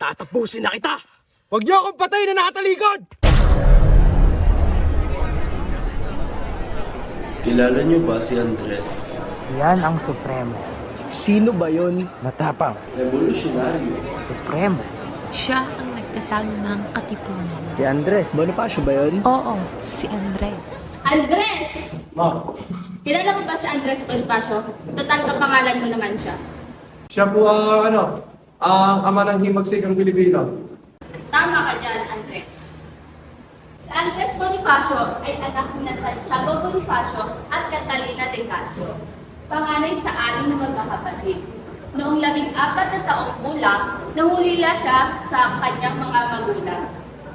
Tatapusin na kita! Huwag niyo akong patay na nakatalikod! Kilala niyo ba si Andres? Yan ang Supremo. Sino ba yon? Matapang. Revolusyonaryo. Supremo. Siya ang nagtatag ng katipunan. Si Andres. Bonifacio ba yon? Oo, si Andres. Andres! Ma'am, Kilala mo ba si Andres Bonifacio? Total kapangalan mo naman siya. Siya po ang ama ng himagsikang Pilipino. Tama ka dyan, Andres. Si Andres Bonifacio ay anak na Santiago Bonifacio at Catalina de Castro. Panganay sa anim na magkakapatid. Noong 14 na taong gulang, nahulila siya sa kanyang mga magulang.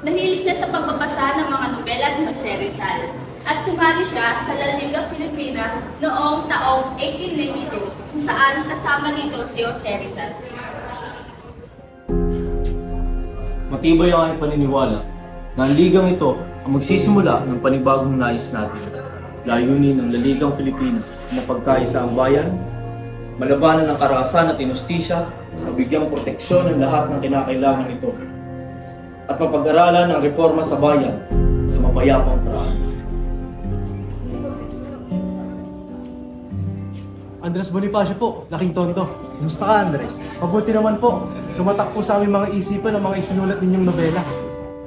Nahilig siya sa pagbabasa ng mga nobela ni Jose Rizal at sumali siya sa La Liga Filipina noong taong 1892 kung saan kasama nito si Jose Rizal. Matibay ang aking paniniwala na ang ligang ito ang magsisimula ng panibagong nais natin. Layunin ng Laligang Pilipinas na pagkaisa ang bayan, malabanan ng karahasan at inustisya, mabigyang proteksyon ng lahat ng kinakailangan ito, at mapag-aralan ang reforma sa bayan sa mapayapang paraan. Andres Bonifacio po, laking tonto. Kumusta ka, Andres? Mabuti naman po, tumatak po sa aming mga isipan ang mga isinulat ninyong nobela.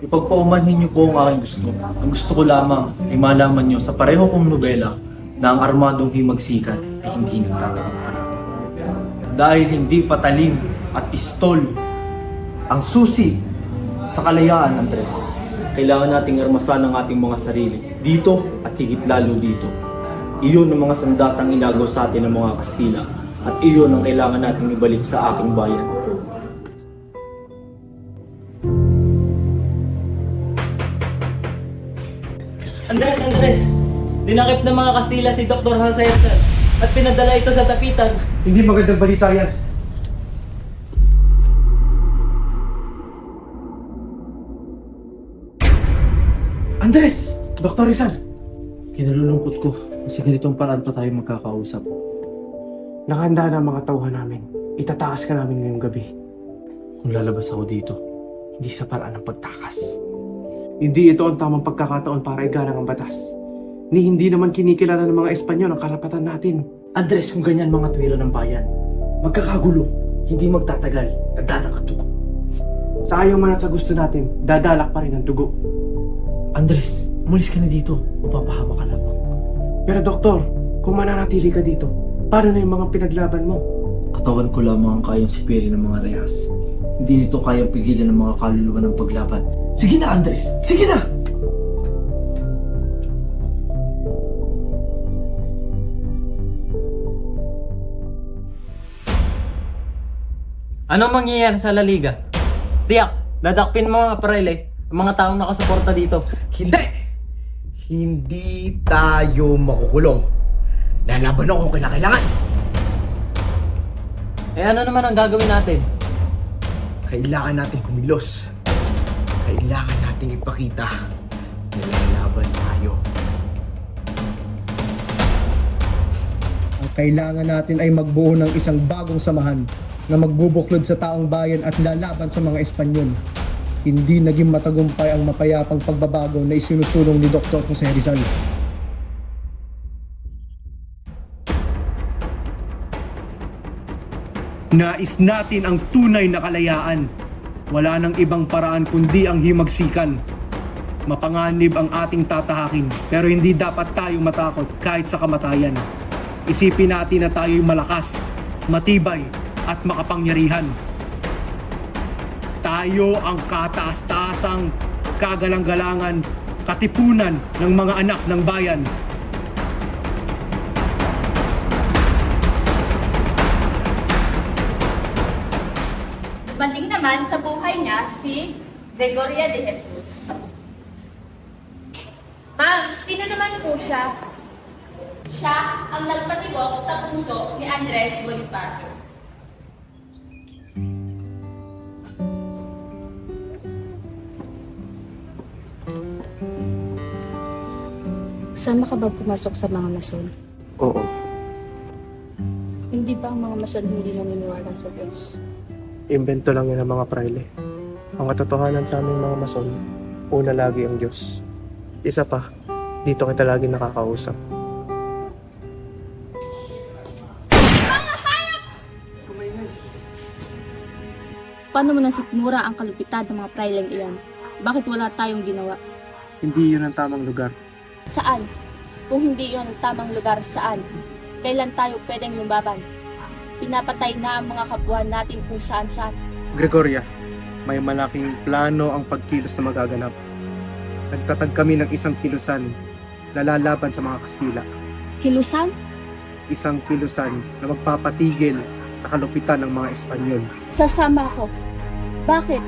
Ipagpaumanhin niyo po ang aking gusto. Ang gusto ko lamang ay malaman niyo sa pareho kong nobela na ang armadong himagsikan ay hindi nagtatagumpay. Dahil hindi patalim at pistol ang susi sa kalayaan, Andres. Kailangan nating armasan ang ating mga sarili dito at higit lalo dito. Iyon ang mga sandatang inagaw sa atin ng mga Kastila at iyon ang kailangan nating ibalik sa aking bayan. Andres! Dinakip ng mga Kastila si Dr. Jose Rizal at pinadala ito sa tapitan. Hindi magandang balita yan. Andres! Dr. Rizal! Kinalulungkot ko kasi ganitong paraan pa tayo magkakausap. Nakahanda na ang mga tauhan namin. Itatakas ka namin ngayong gabi. Kung lalabas ako dito, hindi sa paraan ng pagtakas. Hindi ito ang tamang pagkakataon para igalang ang batas. Ni hindi naman kinikilala ng mga Espanyol ang karapatan natin. Andres, kung ganyan mga tuwira ng bayan, magkakagulo, hindi magtatagal, dadalak ang dugo. Sa ayaw man at sa gusto natin, dadalak pa rin ang dugo. Andres, umalis ka na dito, mapapahama ka lamang. Pero doktor, kung mananatili ka dito, paano na yung mga pinaglaban mo? Katawan ko lamang ang kayang sipirin ng mga rehas. Hindi nito kayang pigilan ng mga kaluluwa ng paglaban. Sige na, Andres! Sige na! Anong mangyayari sa La Liga? Tiyak, dadakpin mo mga parele ang mga taong nakasuporta dito. Hindi! Hindi tayo makukulong. Lalaban ako kung kailangan. Eh ano naman ang gagawin natin? Kailangan natin kumilos. Kailangan nating ipakita na lalaban tayo. Ang kailangan natin ay magbuo ng isang bagong samahan na magbubuklod sa taong bayan at lalaban sa mga Espanyol. Hindi naging matagumpay ang mapayapang pagbabago na isinusulong ni Dr. Jose Rizal. Nais natin ang tunay na kalayaan. Wala nang ibang paraan kundi ang himagsikan. Mapanganib ang ating tatahakin, pero hindi dapat tayo matakot kahit sa kamatayan. Isipin natin na tayo'y malakas, matibay, at makapangyarihan. Tayo ang kataas-taasang, kagalang-galangan, katipunan ng mga anak ng bayan. Dumating naman sa buhay niya si Gregoria de Jesus. Ma'am, sino naman po siya? Siya ang nagpatibok sa puso ni Andres Bonifacio. Sama ka ba pumasok sa mga mason? Oo. Hindi ba ang mga mason hindi naniniwala sa Diyos? Invento lang yan ng mga praile. Ang katotohanan sa aming mga mason, una lagi ang Diyos. Isa pa, dito kita lagi nakakausap. Paano mo nasikmura ang kalupitan ng mga praileng iyan? Bakit wala tayong ginawa? Hindi yun ang tamang lugar. Saan? Kung hindi yon ang tamang lugar, saan? Kailan tayo pwedeng lumaban? Pinapatay na ang mga kapwa natin kung saan-saan. Gregoria, may malaking plano ang pagkilos na magaganap. Nagtatag kami ng isang kilusan na lalaban sa mga Kastila. Kilusan? Isang kilusan na magpapatigil sa kalupitan ng mga Espanyol. Sasama ako. Bakit?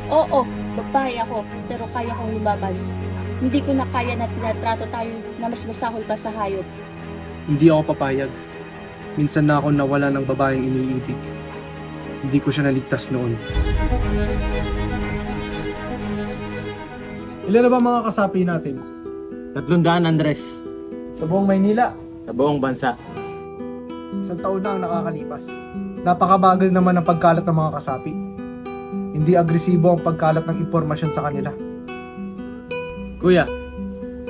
Oo, babae ako, pero kaya kong lumaban. Hindi ko na kaya na tinatrato tayo na mas masahol pa sa hayop. Hindi ako papayag. Minsan na ako nawala ng babaeng iniibig. Hindi ko siya naligtas noon. Ilan na ba mga kasapi natin? 300, Andres. Sa buong Maynila, Sa buong bansa. isang taon na ang nakakalipas. Napakabagal naman ang pagkalat ng mga kasapi. Hindi agresibo ang pagkalat ng impormasyon sa kanila. Kuya,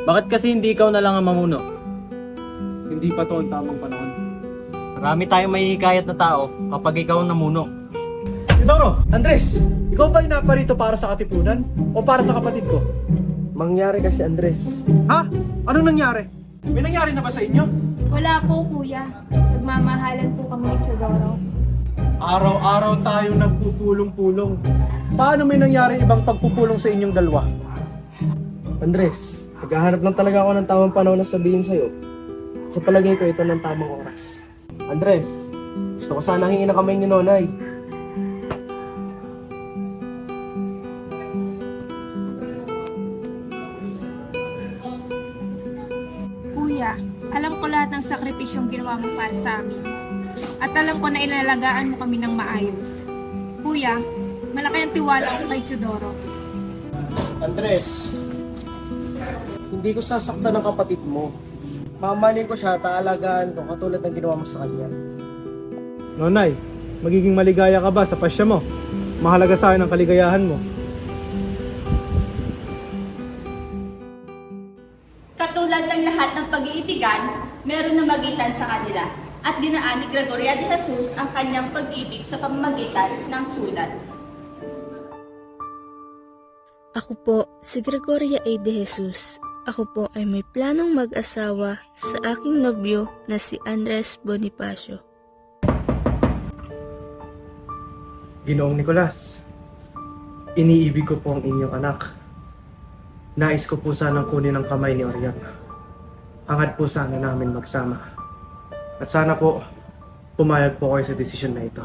bakit kasi hindi ikaw na lang ang mamuno? Hindi pa to ang tamang panahon. Marami tayong mahihikayat na tao kapag ikaw ang namuno. Isidoro! Andres! Ikaw ba inaparito para sa katipunan? O para sa kapatid ko? Mangyari kasi Andres. Ha? Anong nangyari? May nangyari na ba sa inyo? Wala po, kuya. Nagmamahalan po kami ni Chodoro. Araw-araw tayo nagpupulong-pulong. Paano may nangyari ibang pagpupulong sa inyong dalawa? Andres, naghahanap lang talaga ako ng tamang panahon na sabihin sa'yo. Sa palagay ko, ito ng tamang oras. Andres, gusto ko sana hingin na kamay ni Nonay. Kuya, alam ko lahat ng sakripisyong ginawa mo para sa amin. At alam ko na inalagaan mo kami ng maayos. Kuya, malaki ang tiwala ko kay Chodoro. Andres, hindi ko sasaktan ng kapatid mo. Mamahalin ko siya, taalagaan ko katulad ng ginawa mo sa kanya. Nonay, magiging maligaya ka ba sa pasya mo? Mahalaga sa akin ang kaligayahan mo. Katulad ng lahat ng pag-iibigan, meron na magitan sa kanila. At dinaan ni Gregoria de Jesus ang kanyang pag-ibig sa pamamagitan ng sulat. Ako po, si Gregoria A. de Jesus. Ako po ay may planong mag-asawa sa aking nobyo na si Andres Bonifacio. Ginoong Nicolas, iniibig ko po ang inyong anak. Nais ko po sanang kunin ang kamay ni Oriang. Hangad po sana namin magsama. At sana po, pumayag po kayo sa desisyon na ito.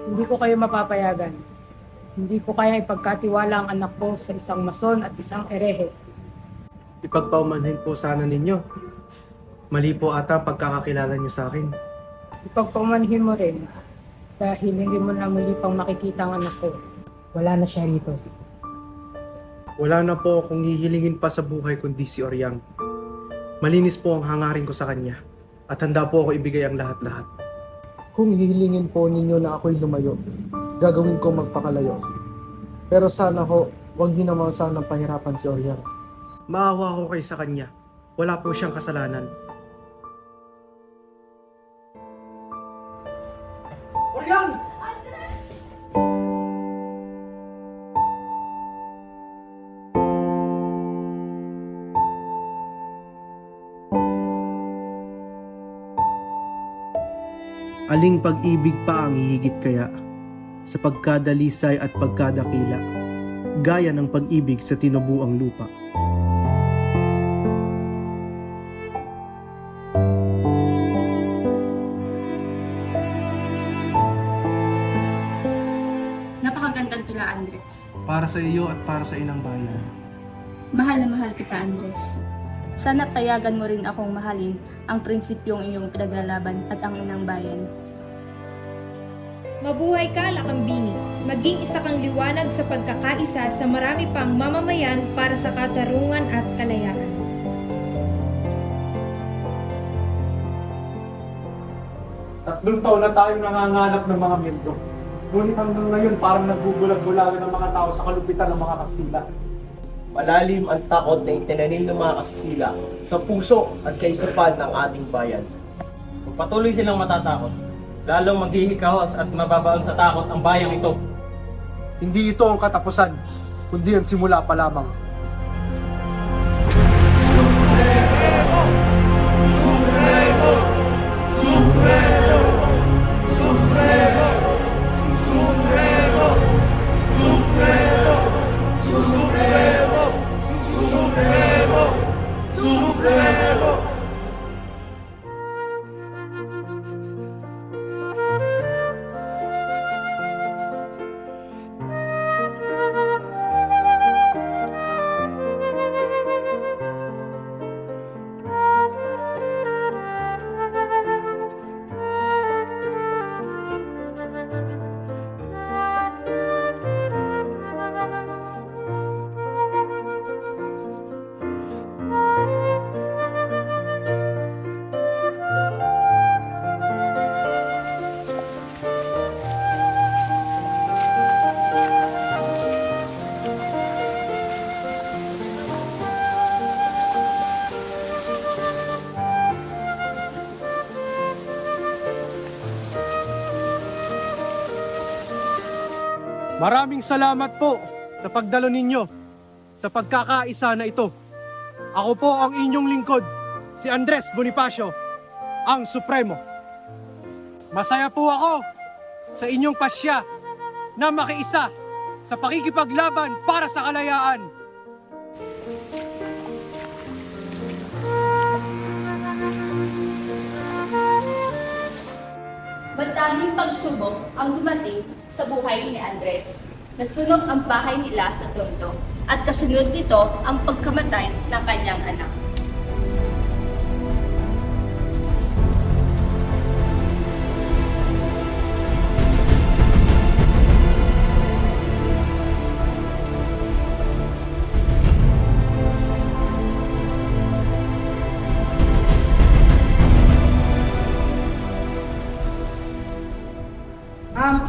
Hindi ko kayo mapapayagan. Hindi ko kaya ipagkatiwala ang anak ko sa isang mason at isang erehe. Ipagpaumanhin po sana ninyo. Mali po ata ang pagkakakilala niyo sa akin. Ipagpamanhin mo rin dahil hindi mo na muli pang makikita ang anak ko. Wala na siya rito. Wala na po akong hihilingin pa sa buhay kundi si Oriang. Malinis po ang hangarin ko sa kanya at handa po ako ibigay ang lahat-lahat. Kung hihilingin po ninyo na ako'y lumayo, gagawin ko magpakalayo. Pero sana ho, huwag niyo naman sanang pahirapan si Oriang. Maawa ko kayo sa kanya. Wala po siyang kasalanan. Oriang! Aling pag-ibig pa ang hihigit kaya sa pagkadalisay at pagkadakila, gaya ng pag-ibig sa tinubuang lupa. Napakagandang tula, Andres. Para sa iyo at para sa inang bayan. Mahal na mahal kita, Andres. Sana payagan mo rin akong mahalin ang prinsipyong inyong pinaglalaban at ang inang bayan. Mabuhay ka, Lakambini. Maging isa kang liwanag sa pagkakaisa sa marami pang mamamayan para sa katarungan at kalayaan. Tatlong taon na tayo nanganganap ng mga miyembro. Ngunit hanggang ngayon parang nagbubulag-bulagan ng mga tao sa kalupitan ng mga Kastila. Malalim ang takot na itinanim ng mga Kastila sa puso at kaisipan ng ating bayan. Kung patuloy silang matatakot, lalong maghihikahos at mababaon sa takot ang bayang ito. Hindi ito ang katapusan, kundi ang simula pa lamang. Maraming salamat po sa pagdalo ninyo sa pagkakaisa na ito. Ako po ang inyong lingkod, si Andres Bonifacio, ang Supremo. Masaya po ako sa inyong pasya na makiisa sa pakikipaglaban para sa kalayaan. Madaming pagsubok ang dumating sa buhay ni Andres. Nasunog ang bahay nila sa Tondo at kasunod nito ang pagkamatay ng kanyang anak.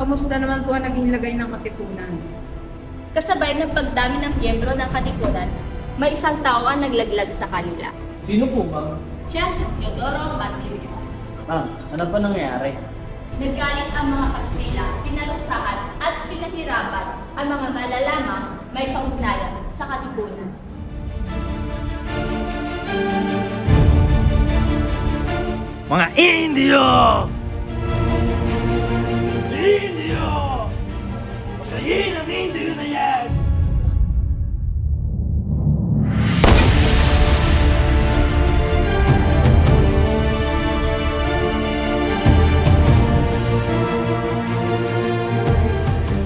Kamusta naman po ang naging lagay ng Katipunan? Kasabay ng pagdami ng miyembro ng Katipunan, may isang tao ang naglaglag sa kanila. Sino po, ma'am? Siya si Teodoro Batilio. Ma'am, ano pa nangyayari? Naggalit ang mga Kastila, pinarusahan at pinahirapan ang mga malalamang may kaugnayan sa Katipunan. Mga Indio! Indio! Patayin ang Indio na yan!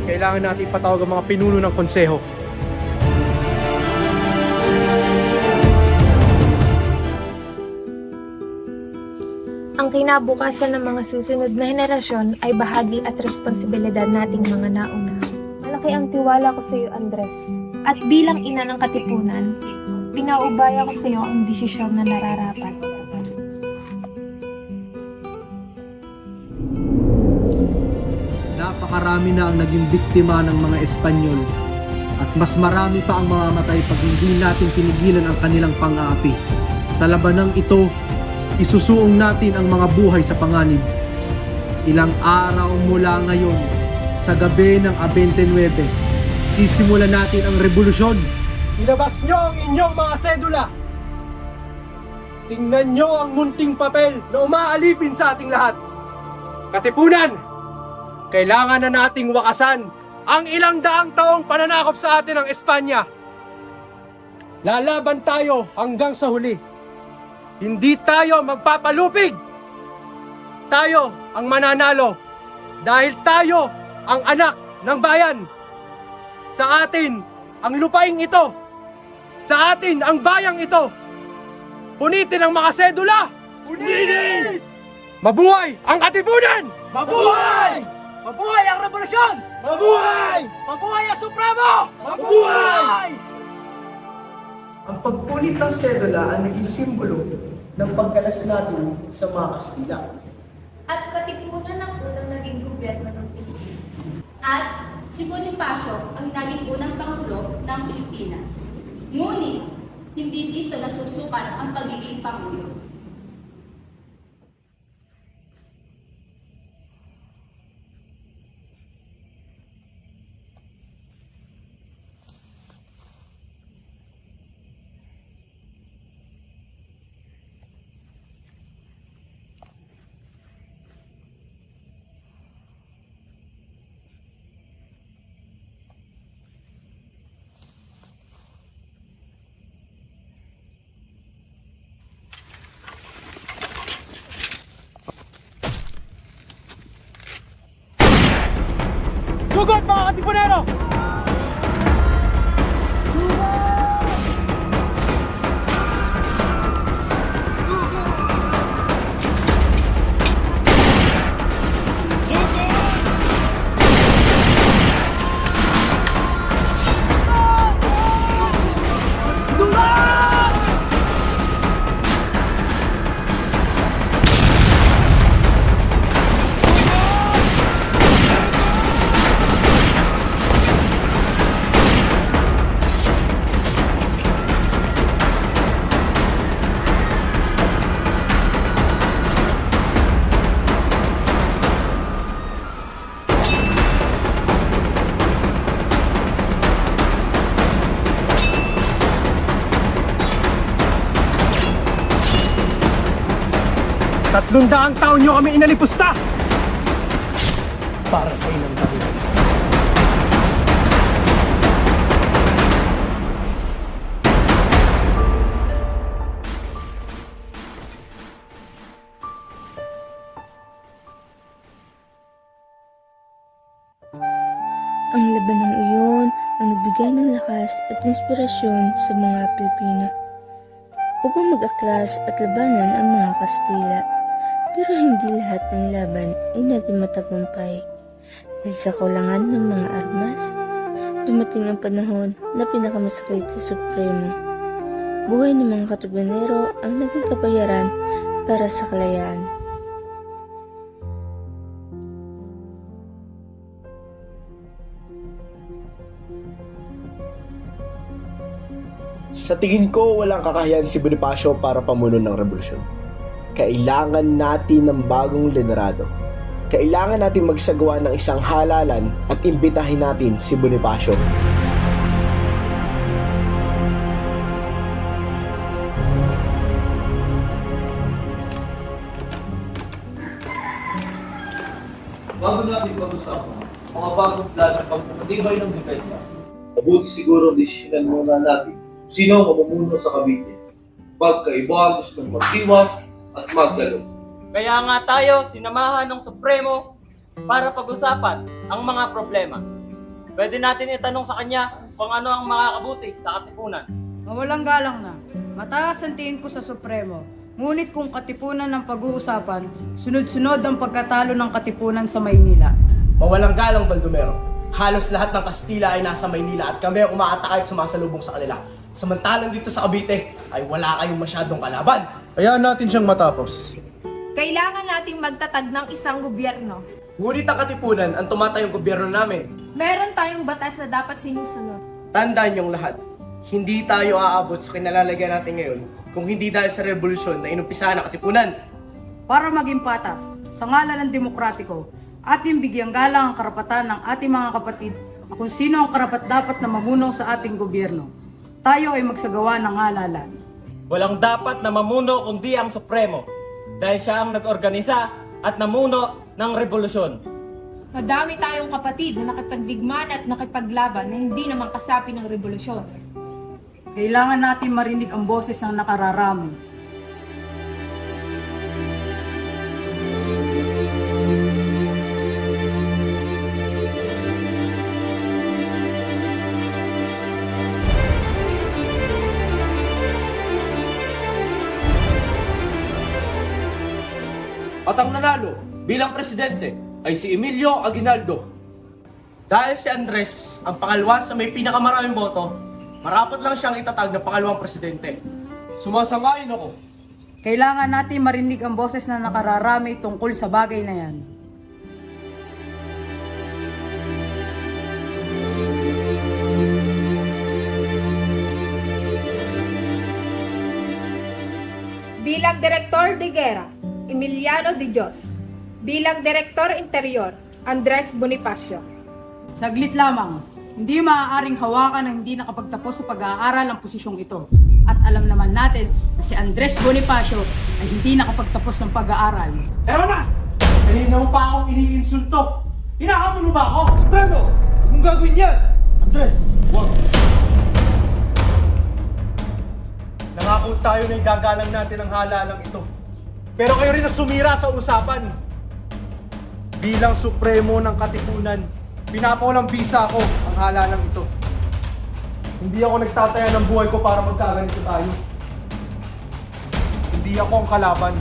Kailangan natin ipatawag ang mga pinuno ng konseho. Ang kinabukasan ng mga susunod na henerasyon ay bahagi at responsibilidad nating mga nauna. Malaki ang tiwala ko sa iyo, Andres. At bilang ina ng Katipunan, pinaubaya ko sa iyo ang desisyon na nararapat. Napakarami na ang naging biktima ng mga Espanyol at mas marami pa ang mamamatay pag hindi natin tinigilan ang kanilang pang-aapi. Sa labanang ito, isusuong natin ang mga buhay sa panganib. Ilang araw mula ngayon, sa gabi ng 29, sisimulan natin ang revolusyon. Ilabas nyo ang inyong mga sedula. Tingnan nyo ang munting papel na umaalipin sa ating lahat. Katipunan, kailangan na nating wakasan ang ilang daang taong pananakop sa atin ng Espanya. Lalaban tayo hanggang sa huli. Hindi tayo magpapalupig. Tayo ang mananalo dahil tayo ang anak ng bayan. Sa atin ang lupaing ito. Sa atin ang bayang ito. Punitin ang mga sedula. Punitin! Mabuhay ang Katipunan! Mabuhay! Mabuhay ang revolusyon! Mabuhay! Mabuhay ang Supremo! Mabuhay! Ang pagpunit ng sedula ang naging simbolo ng pagkalas natin sa mga Kastila. At Katipunan ang unang naging gobyerno ng Pilipinas. At si Bonifacio ang naging unang Pangulo ng Pilipinas. Ngunit, hindi dito nasusukat ang pagiging Pangulo. Sugod mga katipunero! Tatlong taon nyo kami inalipusta! Para sa ilang tabi. Ang labanang iyon ang nagbigay ng lakas at inspirasyon sa mga Pilipino upang mag-aklas at labanan ang mga Kastila. Pero hindi lahat ng laban ay naging matagumpay. Dahil sa kulangan ng mga armas, dumating ang panahon na pinakamasakit sa Supremo. Buhay ng mga katipunero ang naging kabayaran para sa kalayaan. Sa tingin ko, walang kakayahan si Bonifacio para pamuno ng revolusyon. Kailangan natin ng bagong liderado. Kailangan natin magsagawa ng isang halalan at imbitahin natin si Bonifacio. Bago natin pag-usapan, mga bagong plano pag-matibay ng depensa, mabuti siguro desisyonan muna natin kung sino ang mamumuno sa Cavite. Pagkaiba ang gustong magdiwang at magdalo. Kaya nga tayo sinamahan ng Supremo para pag-usapan ang mga problema. Pwede natin itanong sa kanya kung ano ang makakabuti sa katipunan. Mawalang galang na. Mataas ang tingin ko sa Supremo. Ngunit kung katipunan ng pag-uusapan, sunod-sunod ang pagkatalo ng katipunan sa Maynila. Mawalang galang, Baldomero. Halos lahat ng Kastila ay nasa Maynila at kami ang umaatake at sumasalubong sa kanila. Samantalang dito sa Cavite ay wala kayong masyadong kalaban. Hayaan natin siyang matapos. Kailangan nating magtatag ng isang gobyerno. Ngunit ang katipunan ang tumatayong gobyerno namin. Meron tayong batas na dapat sinusunod. Tandaan niyong lahat, hindi tayo aabot sa kinalalagyan natin ngayon kung hindi dahil sa revolusyon na inumpisahan ng katipunan. Para maging patas, sa ngalan ng demokratiko, ating bigyang galang ang karapatan ng ating mga kapatid kung sino ang karapat-dapat na mamuno sa ating gobyerno. Tayo ay magsagawa ng halalan. Walang dapat na mamuno kundi ang Supremo dahil siya ang nag-organisa at namuno ng revolusyon. Madami tayong kapatid na nakipagdigman at nakipaglaban na hindi naman kasapi ng revolusyon. Kailangan natin marinig ang boses ng nakararami. At ang nanalo bilang presidente ay si Emilio Aguinaldo. Dahil si Andres ang pangalawa sa may pinakamaraming boto, marapat lang siyang itatag na pangalawang presidente. Sumasangayon ako. Kailangan natin marinig ang boses ng nakararami tungkol sa bagay na yan. Bilang Direktor de Guerra, Emiliano de Dios. Bilang Direktor Interior, Andres Bonifacio. Saglit lamang, hindi maaaring hawakan ng hindi nakapagtapos sa pag-aaral ang posisyong ito. At alam naman natin na si Andres Bonifacio ay hindi nakapagtapos ng pag-aaral. Tama na! Kanina mo pa akong iniinsulto! Hinahamon mo ba ako? Pero, kung gagawin yan, Andres, wag. Nangako tayo na igagalang natin ang halalang ito. Pero kayo rin na sumira sa usapan. Bilang supremo ng katipunan, pinapawalang bisa ako ang halalang ito. Hindi ako nagtataya ng buhay ko para magkaganito tayo. Hindi ako ang kalaban.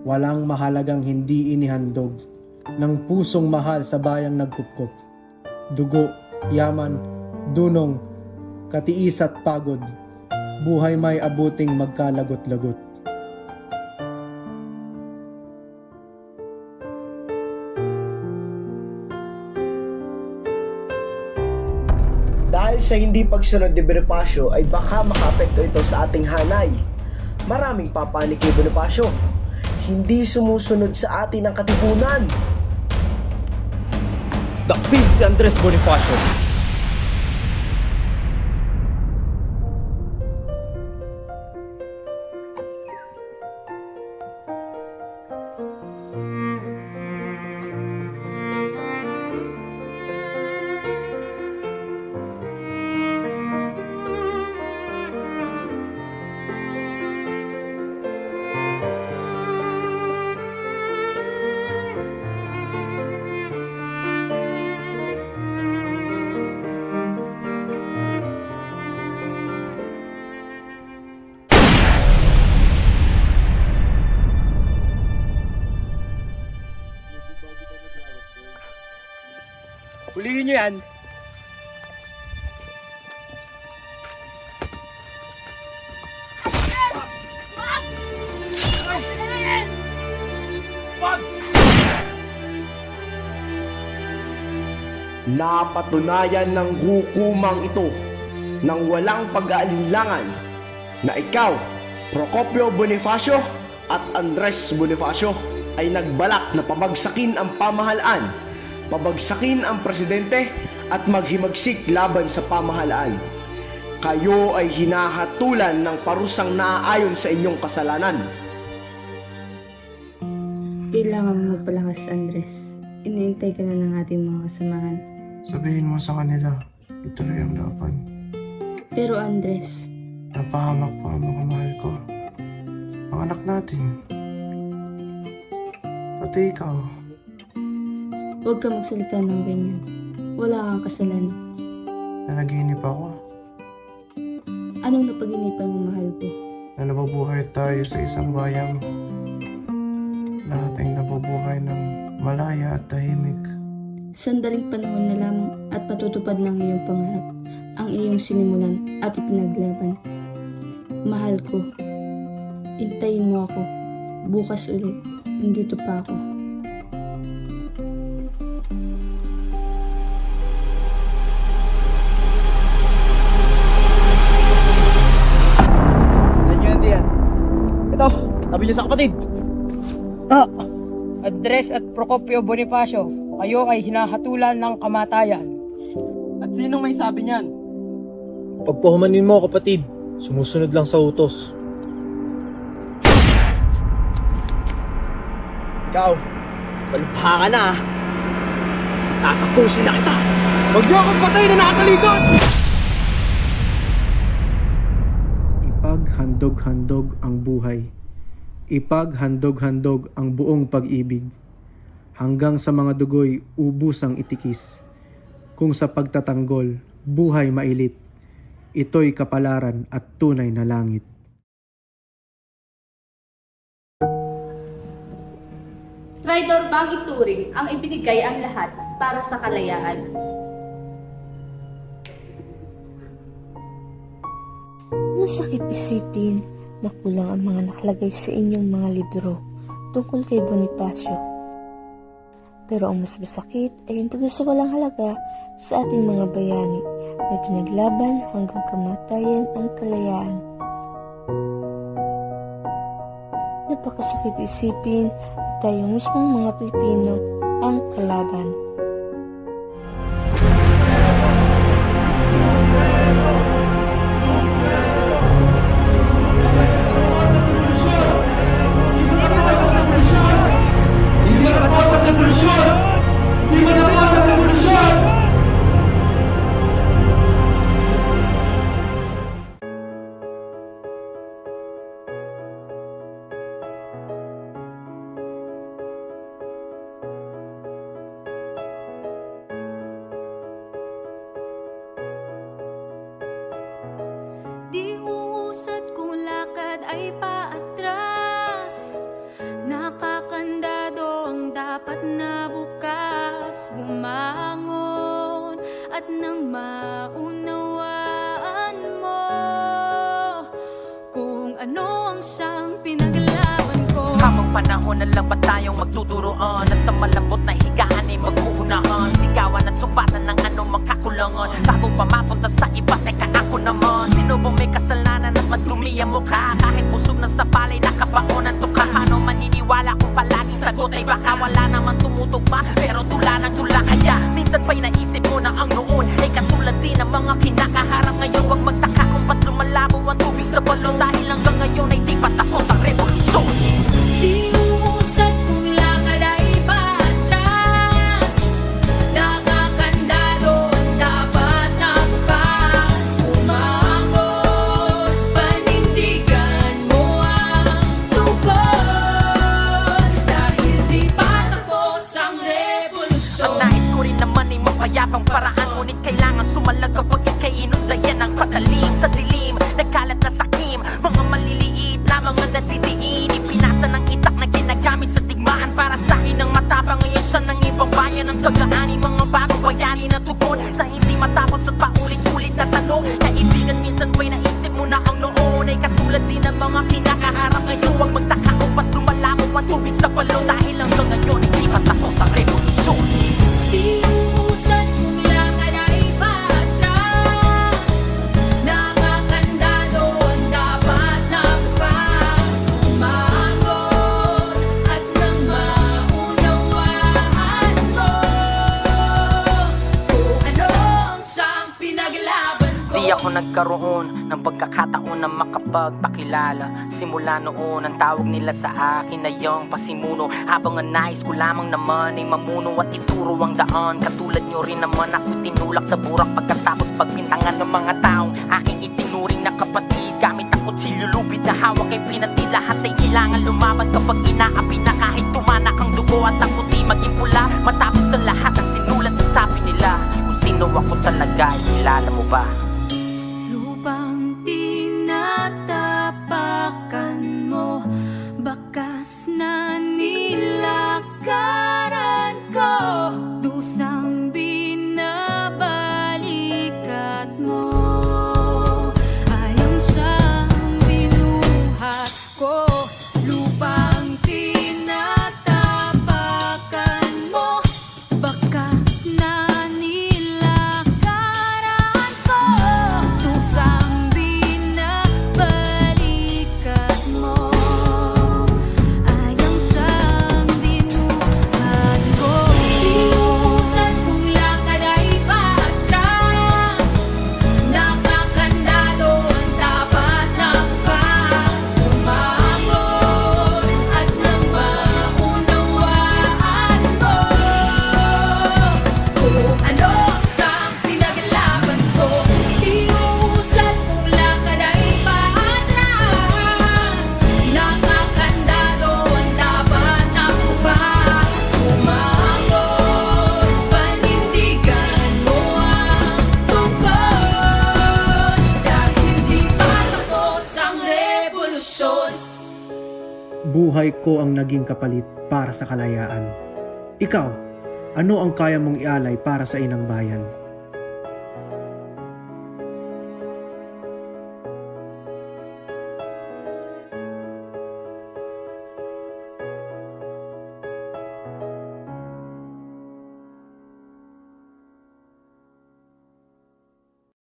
Walang mahalagang hindi inihandog ng pusong mahal sa bayang nagkupkop. Dugo, yaman, dunong, katiis at pagod, buhay may abuting magkalagot-lagot. Dahil sa hindi pagsunod ni Bonifacio ay baka makapekto ito sa ating hanay. Maraming papanik kay Bonifacio. Hindi sumusunod sa atin ang katipunan. Dakpin si Andres Bonifacio. Hulihin nyo yan. Napatunayan ng hukumang ito nang walang pag-aalinlangan na ikaw, Procopio Bonifacio at Andres Bonifacio ay nagbalak na pabagsakin ang pamahalaan, pabagsakin ang presidente at maghimagsik laban sa pamahalaan. Kayo ay hinahatulan ng parusang naaayon sa inyong kasalanan. Kailangan mo magpalakas, Andres. Iniintay ka na ng ating mga kasamahan. Sabihin mo sa kanila, ituloy ang laban. Pero Andres, Napahamak pa ang mga mahal ko. Ang anak natin. Pati ikaw. huwag ka magsalita ng ganyan. Wala kang kasalanan. Nanaginip ako Anong napag-inipan mo, mahal ko? na nabubuhay tayo sa isang bayang lahat ay nabubuhay ng malaya at tahimik. Sandaling panahon na lamang at patutupad ng iyong pangarap, ang iyong sinimulan at ipinaglaban. Mahal ko, intayin mo ako. Bukas ulit, nandito pa ako. Ito, tabi niyo sa kapatid. Andres at Procopio Bonifacio, kayo ay hinahatulan ng kamatayan. At sinong may sabi niyan? Pagpahumanin mo, kapatid. Sumusunod lang sa utos. Ikaw, malubha ka na. Tatapusin na kita. Huwag niyo akong patay na nakatalikod! Ipaghandog-handog ang buhay. Ipaghandog-handog ang buong pag-ibig. Hanggang sa mga dugoy, ubus ang itikis. Kung sa pagtatanggol, buhay mailit. Ito'y kapalaran at tunay na langit. Traidor bang ituring ang ibinigay ang lahat para sa kalayaan? Masakit isipin na kulang ang mga nakalagay sa inyong mga libro tungkol kay Bonifacio. Pero ang mas masakit ay yung tungkol sa walang halaga sa ating mga bayani na pinaglaban hanggang kamatayan ang kalayaan. Napakasakit isipin na tayo mismong mga Pilipino ang kalaban. Di uusad kung lakad ay paatras. Nakakandado ang dapat na bukas. Bumangon at nang maunawaan mo kung ano ang siyang pinaglaban ko. Habang panahon na lang ba tayong magtuturoan at sa malambot na higaan ay mag-uunahan. Sigawan at sumbatan ng anong makakulangan bago pa mapunta sa iba. Teka ako naman, sino bang may kasalanan at madumi ang mukha? Kahit busog na sa palay nakabaon ang tuka. Paano maniniwala kung palaging sagot ay baka wala naman tumutugma, pero tula ng tula. Kaya minsan pa'y naisip mo na ang noon ay katulad din ng mga kinakaharap ngayon. Huwag magtaka kung ba't lumalabo ang tubig sa balon, dahil hanggang ngayon ay di pa tapos ang revolusyon. Di uusad kung lakad ay paatras. Nakakandado ang dapat na bukas. Umangon, panindigan mo ang tukod, dahil di pa tapos ang revolusyon. Ang nais ko rin naman ay mapayapang paraan, ngunit kailangan sumalag kapag ika'y inundayan ng patalim. Sa dilim, nagkalat na sakim, mga maliliit na mga natidiin. Ipinasa ng itak na ginagamit sa digmaan para sahin ng matapang. Ngayon siya ng ibang bayan ng tagaani, mga bagong bayani na tugon sa hindi matapos at paulit-ulit na tanong. Kaibigan, minsan ba'y naisip mo na ang noon ay katulad din ng mga kinakaharap ngayon? Huwag magtaka kung ba't lumalabo ang tubig sa balon, dahil hanggang ngayon hindi pa tapos ang revolusyon. Di uusad kung lakad ay paatras. Nakakandado ang dapat na bukas. Umangon at nang maunawaan mo kung ano ang siyang pinaglaban ko. Di ako nagkaroon ng pagkakataon na makapagpakilala. Simula noon ang tawag nila sa akin ay yung pasimuno, habang ang nais ko lamang naman ay mamuno at ituro ang daan. Katulad nyo rin naman ako tinulak sa burak pagkatapos pagbintangan ng mga taong aking itinuring na kapatid. Gamit ang kutsilyo lupit na hawak ay pinati, lahat ay kailangan lumaban kapag inaapi na kahit tumanak ang dugo at ang puti maging pula. Matapos ang lahat ang sinulat na sabi nila, kung sino ako talaga ay kilala mo ba? Lupang tinatapakan mo, bakas na nilakaran ko, dusang binabalikat mo, ayong siyang binuhat ko. Lupang tinatapakan mo, bakas na nilakaran ko, dusang binabalikat mo, ayong siyang binuhat ko. Iuusad kung lakad ay paatras. Nakakandado ang dapat na bukas. Umangon at nang maunawaan mo kung ano ang siyang pinaglaban ko. Iuusad kung lakad ay paatras. Nakakandado ang dapat na bukas. Umangon, panindigan mo ang tukod, dahil di pa tapos ang revolusyon. Buhay ko ang naging kapalit para sa kalayaan. Ikaw, ano ang kaya mong ialay para sa inang bayan?